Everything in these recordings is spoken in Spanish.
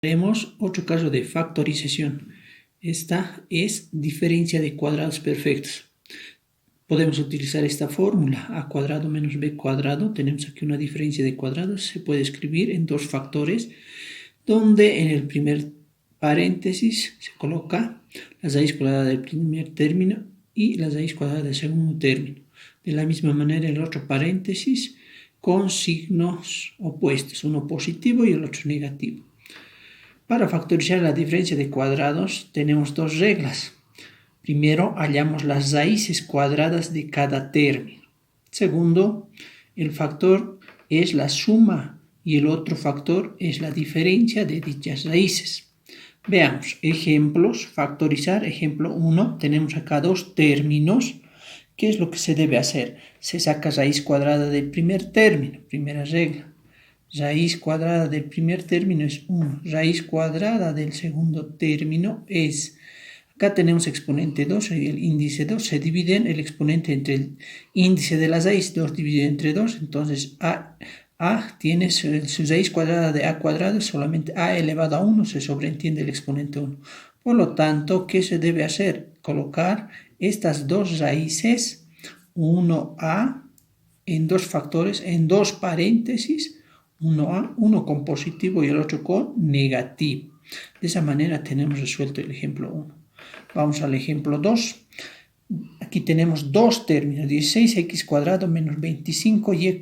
Haremos otro caso de factorización. Esta es diferencia de cuadrados perfectos. Podemos utilizar esta fórmula, a cuadrado menos b cuadrado. Tenemos aquí una diferencia de cuadrados. Se puede escribir en dos factores, donde en el primer paréntesis se coloca la raíz cuadrada del primer término y la raíz cuadrada del segundo término. De la misma manera el otro paréntesis con signos opuestos, uno positivo y el otro negativo. Para factorizar la diferencia de cuadrados tenemos dos reglas. Primero, hallamos las raíces cuadradas de cada término. Segundo, el factor es la suma y el otro factor es la diferencia de dichas raíces. Veamos ejemplos. Factorizar. Ejemplo 1. Tenemos acá dos términos. ¿Qué es lo que se debe hacer? Se saca raíz cuadrada del primer término. Primera regla. Raíz cuadrada del primer término es 1. Raíz cuadrada del segundo término es... Acá tenemos exponente 2 y el índice 2. Se dividen el exponente entre el índice de la raíz. 2 dividido entre 2. Entonces a tiene su raíz cuadrada de a cuadrado. Solamente a elevado a 1 se sobreentiende el exponente 1. Por lo tanto, ¿qué se debe hacer? Colocar estas dos raíces, 1a, en dos factores, en dos paréntesis, 1a, uno con positivo y el otro con negativo. De esa manera tenemos resuelto el ejemplo 1. Vamos al ejemplo 2. Aquí tenemos dos términos, 16x cuadrado menos 25y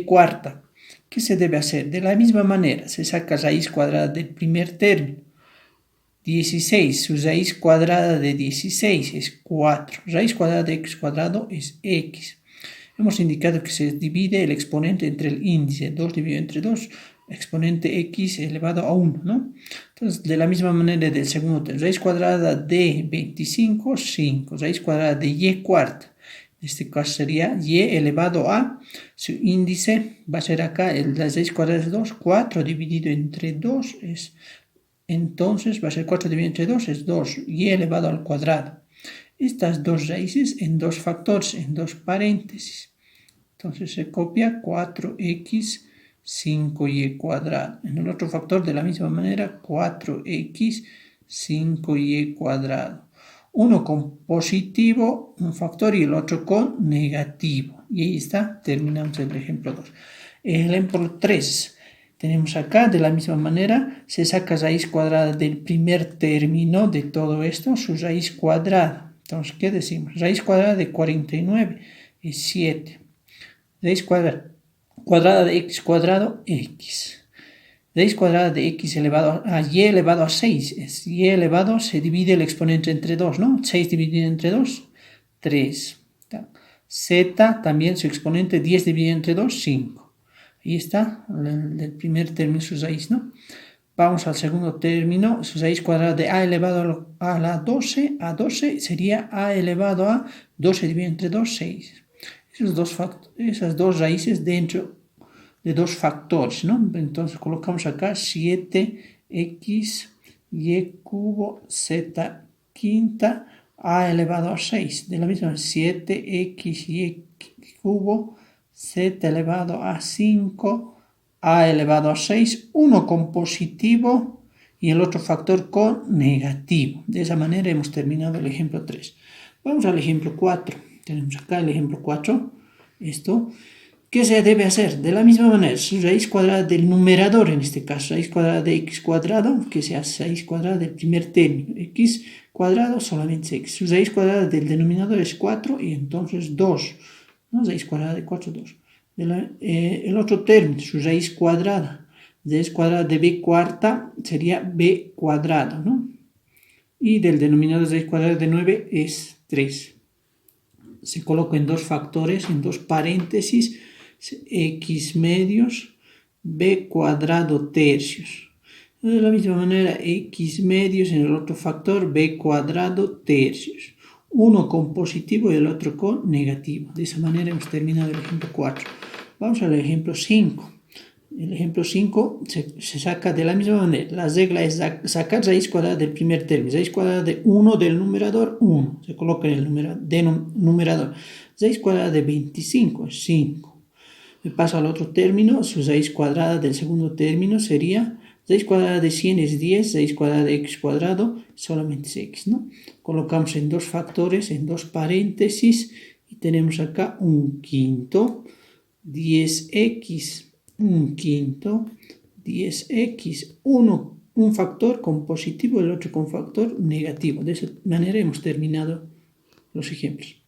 cuarta. ¿Qué se debe hacer? De la misma manera, se saca raíz cuadrada del primer término. 16, su raíz cuadrada de 16 es 4. Raíz cuadrada de x cuadrado es x. Hemos indicado que se divide el exponente entre el índice, 2 dividido entre 2, exponente x elevado a 1, ¿no? Entonces, de la misma manera del segundo término, raíz cuadrada de 25, 5, raíz cuadrada de y cuarta. En este caso sería y elevado a, su índice va a ser acá, la raíz cuadrada de 2, 4 dividido entre 2 es, entonces va a ser 4 dividido entre 2 es 2, y elevado al cuadrado. Estas dos raíces en dos factores, en dos paréntesis. Entonces se copia 4x 5y cuadrado. En el otro factor de la misma manera 4x 5y cuadrado. Uno con positivo, un factor, y el otro con negativo. Y ahí está, terminamos el ejemplo 2. Ejemplo 3. Tenemos acá, de la misma manera, se saca raíz cuadrada del primer término de todo esto, su raíz cuadrada. Entonces, ¿qué decimos? Raíz cuadrada de 49 es 7. Raíz cuadrada de x cuadrado, x. Raíz cuadrada de x elevado a y elevado a 6 es y elevado, se divide el exponente entre 2, ¿no? 6 dividido entre 2, 3. Z también su exponente, 10 dividido entre 2, 5. Ahí está, el primer término su raíz, ¿no? Vamos al segundo término, su raíz cuadrada de a elevado a la 12, a 12 sería a elevado a 12 dividido entre 2, 6. Esas dos raíces dentro de dos factores, ¿no? Entonces colocamos acá 7x y cubo z quinta a elevado a 6. De la misma 7x y cubo z elevado a 5 a elevado a 6, uno con positivo y el otro factor con negativo. De esa manera hemos terminado el ejemplo 3. Vamos al ejemplo 4. Tenemos acá el ejemplo 4. Esto. ¿Qué se debe hacer? De la misma manera, su raíz cuadrada del numerador, en este caso, raíz cuadrada de x cuadrado, que sea raíz cuadrada del primer término. X cuadrado solamente x. Su raíz cuadrada del denominador es 4 y entonces 2. ¿No? Raíz cuadrada de 4, 2. El otro término, su raíz cuadrada de b cuarta sería b cuadrado, ¿no? Y del denominador raíz cuadrada de 9 es 3. Se coloca en dos factores, en dos paréntesis, x medios, b cuadrado tercios. De la misma manera, x medios en el otro factor, b cuadrado tercios. Uno con positivo y el otro con negativo. De esa manera hemos terminado el ejemplo 4. Vamos al ejemplo 5. El ejemplo 5 se saca de la misma manera. La regla es sacar raíz cuadrada del primer término. Raíz cuadrada de 1 del numerador, 1. Se coloca en el numerador. Raíz cuadrada de 25 es 5. Me paso al otro término. Su raíz cuadrada del segundo término sería Raíz cuadrada de 100 es 10, raíz cuadrada de x cuadrado solamente es x, ¿no? Colocamos en dos factores, en dos paréntesis, y tenemos acá un quinto, 10x, un quinto, 10x, un factor con positivo, el otro con factor negativo. De esa manera hemos terminado los ejemplos.